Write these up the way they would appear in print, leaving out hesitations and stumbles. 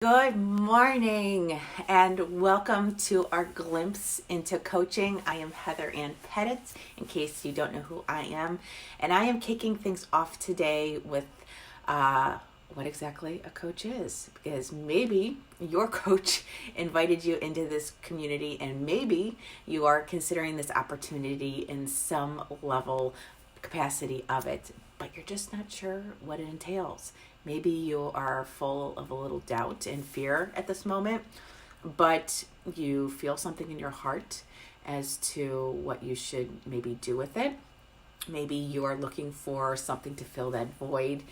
Good morning and welcome to our glimpse into coaching. I am Heather Ann Pettit, in case you don't know who I am, and I am kicking things off today with what exactly a coach is, because maybe your coach invited you into this community and maybe you are considering this opportunity in some level capacity of it, but you're just not sure what it entails. Maybe you are full of a little doubt and fear at this moment, but you feel something in your heart as to what you should maybe do with it. Maybe you are looking for something to fill that void,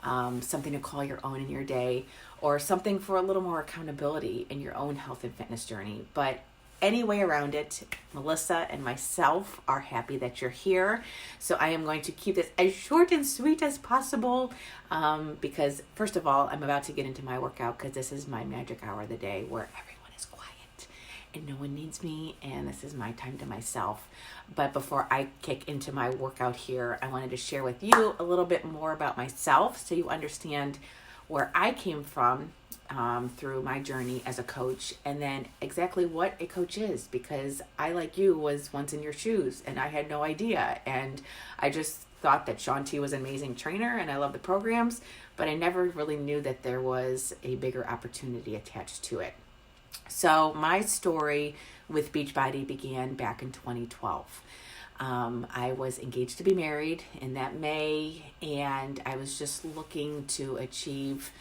something to call your own in your day, or something for a little more accountability in your own health and fitness journey. But any way around it, Melissa and myself are happy that you're here. So I am going to keep this as short and sweet as possible because first of all, I'm about to get into my workout because this is my magic hour of the day where everyone is quiet and no one needs me, and this is my time to myself. But before I kick into my workout here, I wanted to share with you a little bit more about myself so you understand where I came from through my journey as a coach, and then exactly what a coach is, because I, like you, was once in your shoes and I had no idea, and I just thought that Shanti was an amazing trainer and I love the programs, but I never really knew that there was a bigger opportunity attached to it. So my story with Beachbody began back in 2012. I was engaged to be married in that May, and I was just looking to achieve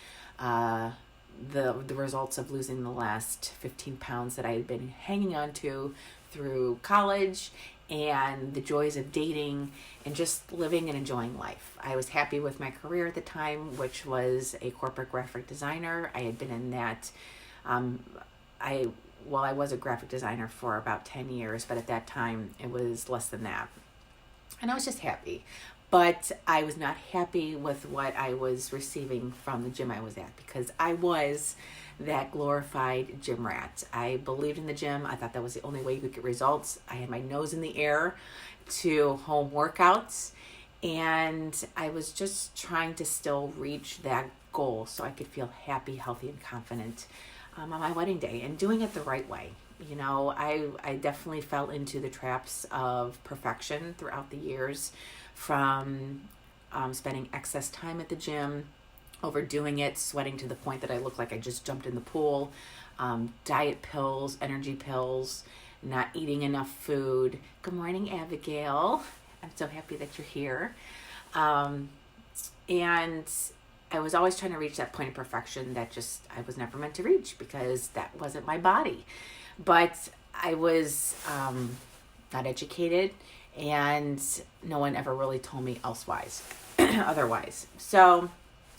the results of losing the last 15 pounds that I had been hanging on to through college, and the joys of dating and just living and enjoying life. I was happy with my career at the time, which was a corporate graphic designer. I had been in that. I was a graphic designer for about 10 years, but at that time it was less than that. And I was just happy. But I was not happy with what I was receiving from the gym I was at, because I was that glorified gym rat. I believed in the gym. I thought that was the only way you could get results. I had my nose in the air to home workouts, and I was just trying to still reach that goal so I could feel happy, healthy, and confident on my wedding day, and doing it the right way. You know, I definitely fell into the traps of perfection throughout the years, from spending excess time at the gym, overdoing it, sweating to the point that I looked like I just jumped in the pool, diet pills, energy pills, not eating enough food. Good morning, Abigail. I'm so happy that you're here. And I was always trying to reach that point of perfection that just I was never meant to reach, because that wasn't my body. But I was not educated, and no one ever really told me otherwise. So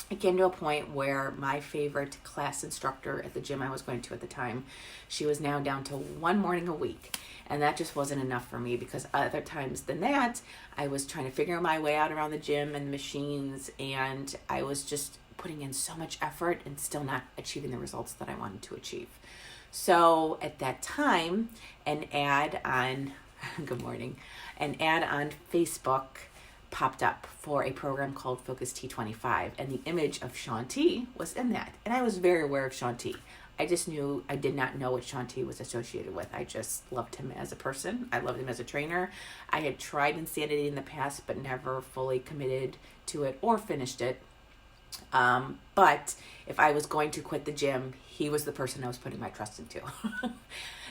it came to a point where my favorite class instructor at the gym I was going to at the time, she was now down to one morning a week. And that just wasn't enough for me, because other times than that, I was trying to figure my way out around the gym and the machines, and I was just putting in so much effort and still not achieving the results that I wanted to achieve. So at that time, an ad on Facebook popped up for a program called Focus T25, and the image of Shanti was in that. And I was very aware of Shanti. I did not know what Shanti was associated with. I just loved him as a person. I loved him as a trainer. I had tried Insanity in the past, but never fully committed to it or finished it. But if I was going to quit the gym, he was the person I was putting my trust into.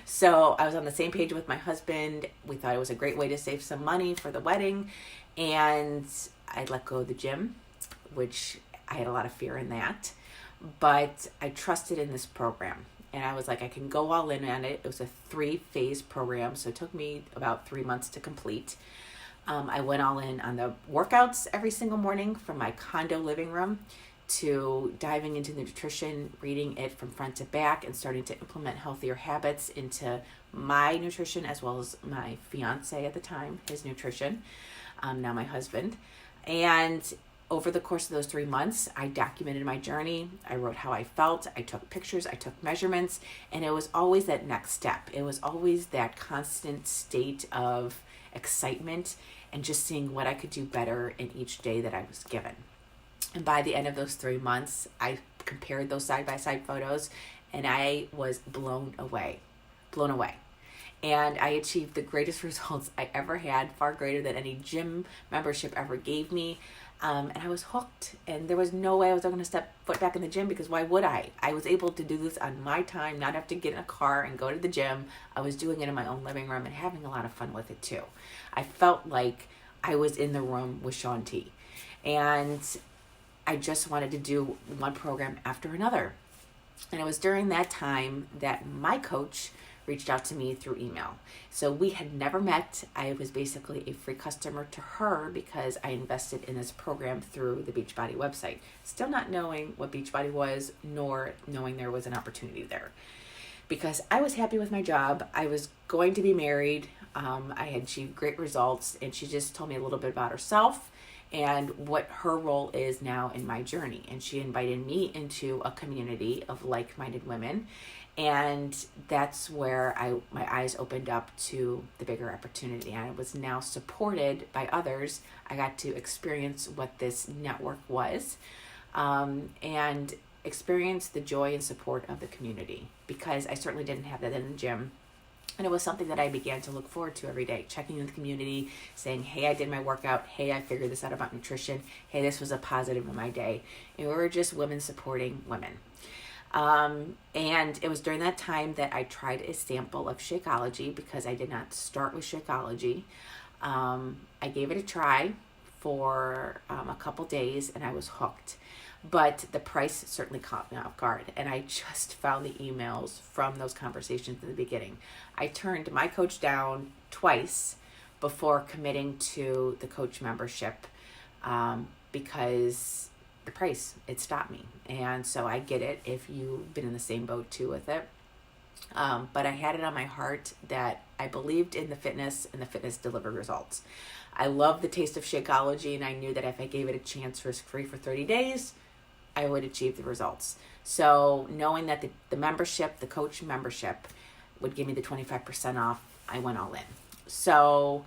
So I was on the same page with my husband. We thought it was a great way to save some money for the wedding. And I let go of the gym, which I had a lot of fear in that. But I trusted in this program, and I was like, I can go all in on it. It was a 3-phase program, so it took me about 3 months to complete. I went all in on the workouts every single morning, from my condo living room to diving into the nutrition, reading it from front to back, and starting to implement healthier habits into my nutrition, as well as my fiance at the time, his nutrition, now my husband. And over the course of those 3 months, I documented my journey. I wrote how I felt. I took pictures. I took measurements. And it was always that next step. It was always that constant state of excitement and just seeing what I could do better in each day that I was given. And by the end of those 3 months, I compared those side-by-side photos, and I was blown away. And I achieved the greatest results I ever had, far greater than any gym membership ever gave me. And I was hooked, and there was no way I was going to step foot back in the gym, because why would I? I was able to do this on my time, not have to get in a car and go to the gym. I was doing it in my own living room and having a lot of fun with it too. I felt like I was in the room with Shaun T. And I just wanted to do one program after another. And it was during that time that my coach reached out to me through email. So we had never met. I was basically a free customer to her because I invested in this program through the Beachbody website, still not knowing what Beachbody was, nor knowing there was an opportunity there. Because I was happy with my job. I was going to be married. I had achieved great results, and she just told me a little bit about herself and what her role is now in my journey. And she invited me into a community of like-minded women. And that's where my eyes opened up to the bigger opportunity. I was now supported by others. I got to experience what this network was, and experience the joy and support of the community, because I certainly didn't have that in the gym. And it was something that I began to look forward to every day, checking in the community, saying, hey, I did my workout. Hey, I figured this out about nutrition. Hey, this was a positive in my day. And we were just women supporting women. And it was during that time that I tried a sample of Shakeology, because I did not start with Shakeology. I gave it a try for a couple days, and I was hooked. But the price certainly caught me off guard, and I just found the emails from those conversations in the beginning. I turned my coach down twice before committing to the coach membership, because the price, it stopped me. And so I get it if you've been in the same boat too with it. But I had it on my heart that I believed in the fitness, and the fitness delivered results. I love the taste of Shakeology, and I knew that if I gave it a chance risk-free for 30 days, I would achieve the results. So knowing that the membership, the coach membership, would give me the 25% off, I went all in. So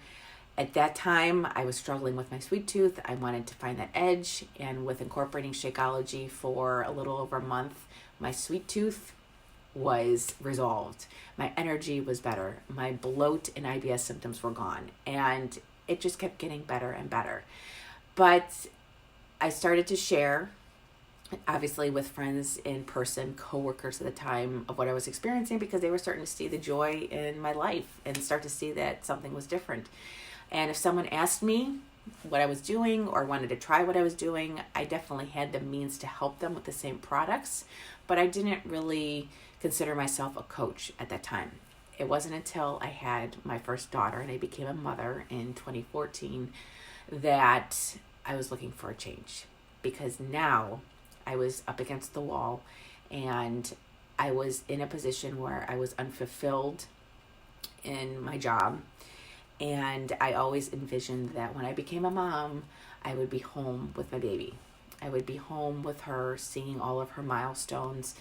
at that time, I was struggling with my sweet tooth. I wanted to find that edge, and with incorporating Shakeology for a little over a month, my sweet tooth was resolved. My energy was better. My bloat and IBS symptoms were gone, and it just kept getting better and better. But I started to share, obviously with friends in person, coworkers at the time, of what I was experiencing, because they were starting to see the joy in my life and start to see that something was different. And if someone asked me what I was doing or wanted to try what I was doing, I definitely had the means to help them with the same products, but I didn't really consider myself a coach at that time. It wasn't until I had my first daughter and I became a mother in 2014 that I was looking for a change, because now I was up against the wall, and I was in a position where I was unfulfilled in my job. And I always envisioned that when I became a mom, I would be home with my baby. I would be home with her, seeing all of her milestones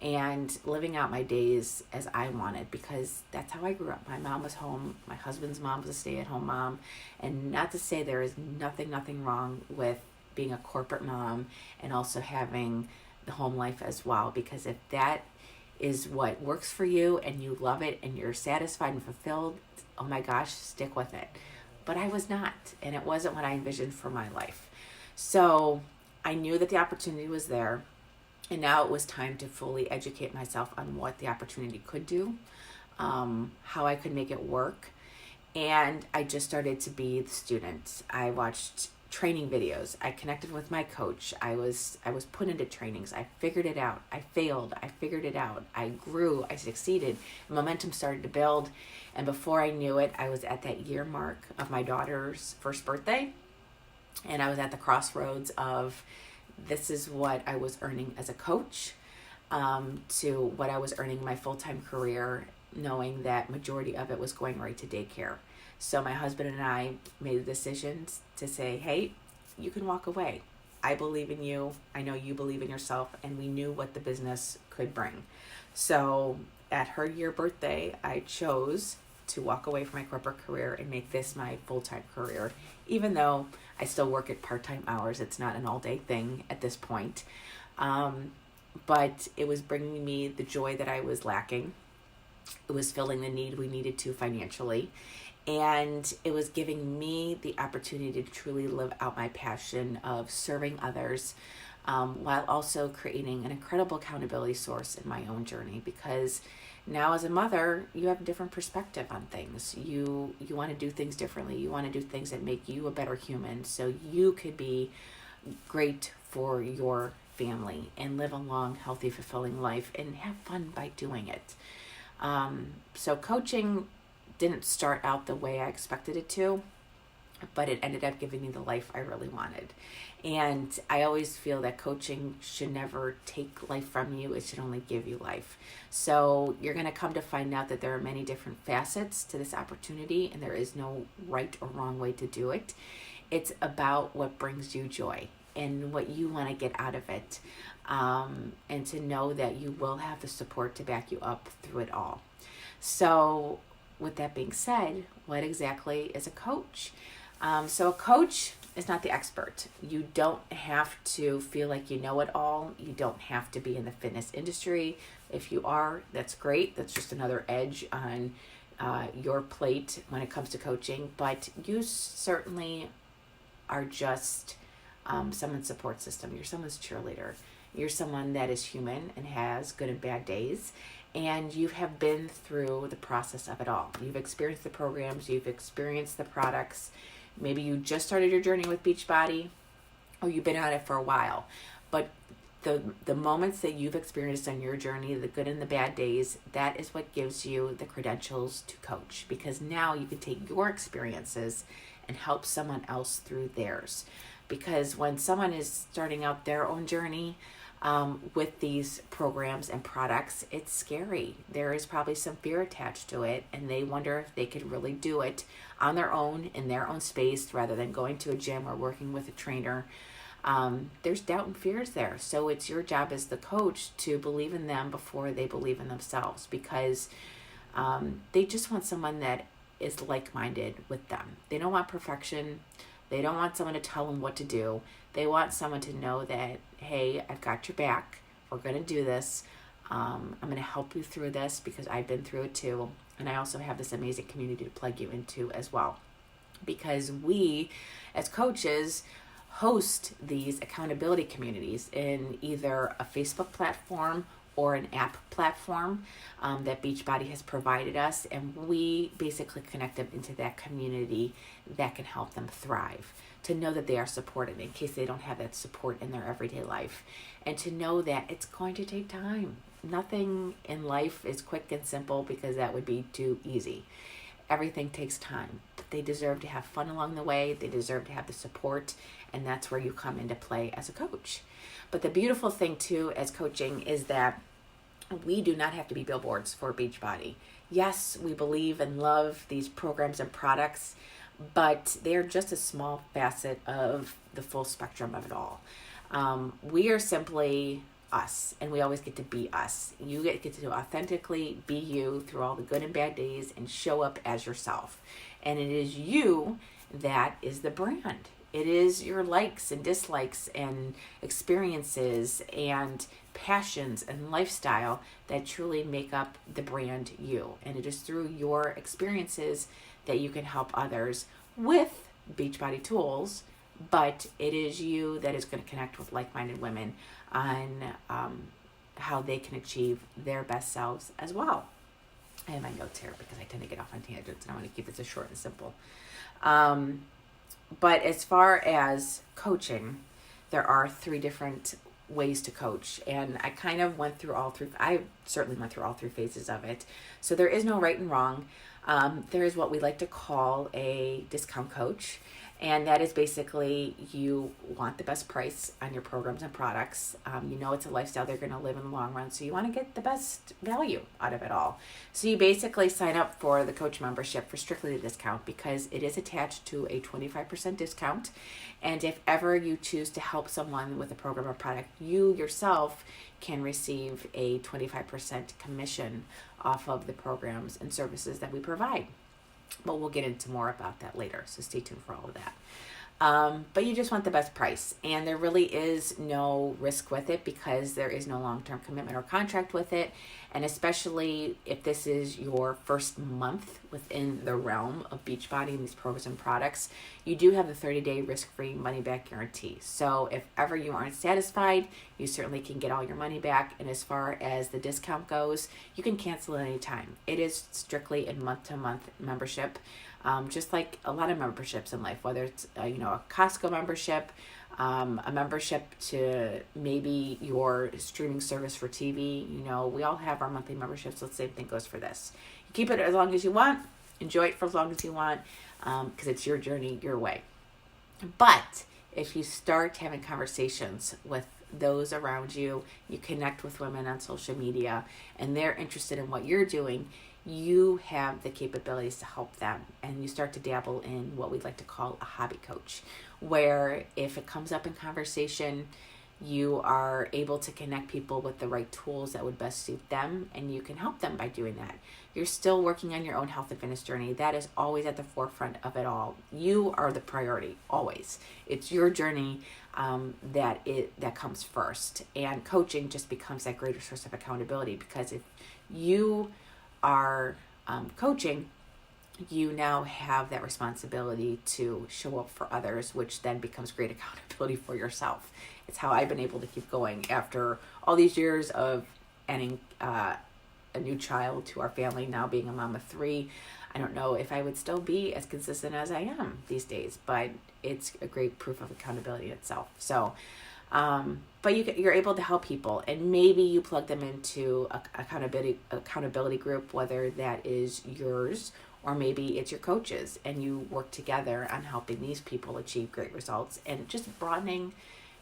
and living out my days as I wanted, because that's how I grew up. My mom was home. My husband's mom was a stay-at-home mom. And not to say there is nothing wrong with being a corporate mom and also having the home life as well, because if that is what works for you and you love it and you're satisfied and fulfilled, oh my gosh, stick with it. But I was not, and it wasn't what I envisioned for my life. So I knew that the opportunity was there, and now it was time to fully educate myself on what the opportunity could do, how I could make it work. And I just started to be the student. I watched training videos. I connected with my coach. I was put into trainings. I figured it out. I failed. I figured it out. I grew. I succeeded. Momentum started to build. And before I knew it, I was at that year mark of my daughter's first birthday. And I was at the crossroads of, this is what I was earning as a coach, to what I was earning in my full-time career, knowing that majority of it was going right to daycare. So my husband and I made the decision to say, hey, you can walk away. I believe in you. I know you believe in yourself. And we knew what the business could bring. So at her year birthday, I chose to walk away from my corporate career and make this my full-time career, even though I still work at part-time hours. It's not an all-day thing at this point. but it was bringing me the joy that I was lacking. It was filling the need we needed to financially. And it was giving me the opportunity to truly live out my passion of serving others, while also creating an incredible accountability source in my own journey. Because now as a mother, you have a different perspective on things. You want to do things differently. You want to do things that make you a better human, so you could be great for your family and live a long, healthy, fulfilling life and have fun by doing it. So coaching didn't start out the way I expected it to, but it ended up giving me the life I really wanted. And I always feel that coaching should never take life from you. It should only give you life. So you're going to come to find out that there are many different facets to this opportunity, and there is no right or wrong way to do it. It's about what brings you joy and what you want to get out of it. And to know that you will have the support to back you up through it all. So with that being said, what exactly is a coach? So a coach is not the expert. You don't have to feel like you know it all. You don't have to be in the fitness industry. If you are, that's great. That's just another edge on your plate when it comes to coaching. But you certainly are just someone's support system. You're someone's cheerleader. You're someone that is human and has good and bad days. And you have been through the process of it all. You've experienced the programs, you've experienced the products. Maybe you just started your journey with Beachbody, or you've been on it for a while. But the moments that you've experienced on your journey, the good and the bad days, that is what gives you the credentials to coach. Because now you can take your experiences and help someone else through theirs. Because when someone is starting out their own journey, with these programs and products, it's scary. There is probably some fear attached to it, and they wonder if they could really do it on their own, in their own space, rather than going to a gym or working with a trainer. There's doubt and fears there. So it's your job as the coach to believe in them before they believe in themselves, because they just want someone that is like-minded with them. They don't want perfection. They don't want someone to tell them what to do. They want someone to know that, hey, I've got your back. We're going to do this. I'm going to help you through this because I've been through it too. And I also have this amazing community to plug you into as well. Because we, as coaches, host these accountability communities in either a Facebook platform or an app platform that Beachbody has provided us. And we basically connect them into that community that can help them thrive. To know that they are supported in case they don't have that support in their everyday life. And to know that it's going to take time. Nothing in life is quick and simple, because that would be too easy. Everything takes time. But they deserve to have fun along the way. They deserve to have the support. And that's where you come into play as a coach. But the beautiful thing too as coaching is that we do not have to be billboards for Beachbody. Yes, we believe and love these programs and products, but they're just a small facet of the full spectrum of it all. We are simply us, and we always get to be us. You get to authentically be you through all the good and bad days and show up as yourself. And it is you that is the brand. It is your likes and dislikes and experiences and passions and lifestyle that truly make up the brand you. And it is through your experiences that you can help others with Beachbody tools, but it is you that is going to connect with like-minded women on how they can achieve their best selves as well. I have my notes here because I tend to get off on tangents, and I want to keep this as short and simple. But as far as coaching, there are 3 different ways to coach, and I kind of went through all 3. I certainly went through all 3 phases of it. So there is no right and wrong. There is what we like to call a discount coach, and that is basically you want the best price on your programs and products. You know it's a lifestyle they're going to live in the long run, so you want to get the best value out of it all. So you basically sign up for the coach membership for strictly the discount, because it is attached to a 25% discount. And if ever you choose to help someone with a program or product, you yourself can receive a 25% commission off of the programs and services that we provide. But we'll get into more about that later, so stay tuned for all of that. But you just want the best price. And there really is no risk with it because there is no long-term commitment or contract with it. And especially if this is your first month within the realm of Beachbody and these programs and products, you do have the 30-day risk-free money-back guarantee. So if ever you aren't satisfied, you certainly can get all your money back. And as far as the discount goes, you can cancel at any time. It is strictly a month-to-month membership. Just like a lot of memberships in life, whether it's a Costco membership, a membership to maybe your streaming service for TV. We all have our monthly memberships, so the same thing goes for this. You keep it as long as you want, enjoy it for as long as you want, because it's your journey, your way. But if you start having conversations with those around you, you connect with women on social media, and they're interested in what you're doing, you have the capabilities to help them, and you start to dabble in what we'd like to call a hobby coach, where if it comes up in conversation, you are able to connect people with the right tools that would best suit them, and you can help them by doing that. You're still working on your own health and fitness journey. That is always at the forefront of it all. You are the priority, always. It's your journey that comes first, and coaching just becomes that greater source of accountability, because if you are coaching, you now have that responsibility to show up for others, which then becomes great accountability for yourself. It's how I've been able to keep going after all these years of adding a new child to our family, now being a mom of 3. I don't know if I would still be as consistent as I am these days, but it's a great proof of accountability itself. So but you're able to help people, and maybe you plug them into a accountability group, whether that is yours or maybe it's your coaches, and you work together on helping these people achieve great results and just broadening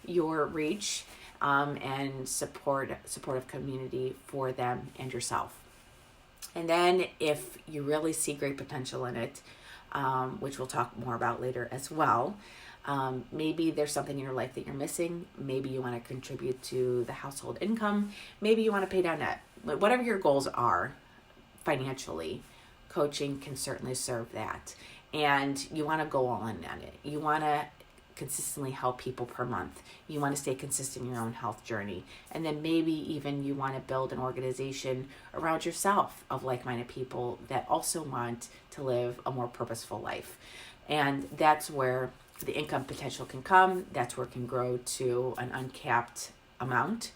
your reach and supportive community for them and yourself. And then if you really see great potential in it, which we'll talk more about later as well, maybe there's something in your life that you're missing. Maybe you want to contribute to the household income. Maybe you want to pay down debt. Whatever your goals are financially, coaching can certainly serve that. And you want to go all in on it. You want to consistently help people per month. You want to stay consistent in your own health journey. And then maybe even you want to build an organization around yourself of like-minded people that also want to live a more purposeful life. And that's where the income potential can come. That's where it can grow to an uncapped amount.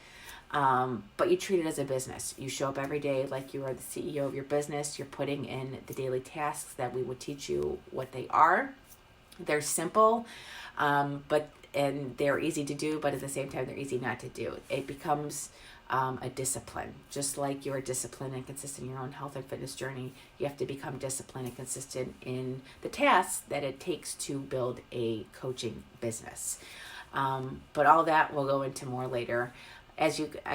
But you treat it as a business. You show up every day like you are the CEO of your business. You're putting in the daily tasks that we would teach you what they are. They're simple, and they're easy to do, but at the same time, they're easy not to do. It becomes a discipline. Just like you're disciplined and consistent in your own health and fitness journey, you have to become disciplined and consistent in the tasks that it takes to build a coaching business. But all that we'll go into more later. I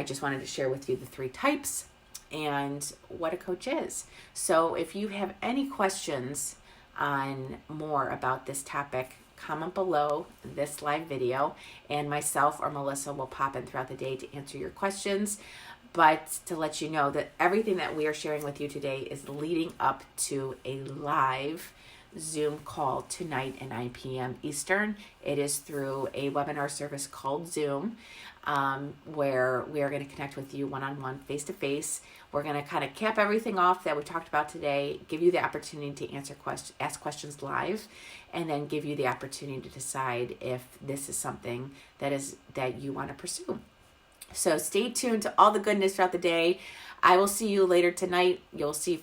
just wanted to share with you the 3 types and what a coach is. So if you have any questions on more about this topic, comment below this live video, and myself or Melissa will pop in throughout the day to answer your questions. But to let you know that everything that we are sharing with you today is leading up to a live Zoom call tonight at 9 p.m. Eastern. It is through a webinar service called Zoom, where we are going to connect with you one-on-one, face-to-face. We're going to kind of cap everything off that we talked about today, give you the opportunity to ask questions live, and then give you the opportunity to decide if this is something that you want to pursue. So stay tuned to all the goodness throughout the day. I will see you later tonight. You'll see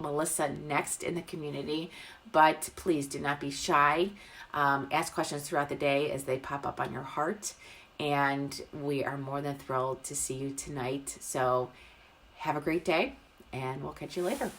Melissa next in the community, but please do not be shy. Ask questions throughout the day as they pop up on your heart, and we are more than thrilled to see you tonight. So have a great day, and we'll catch you later.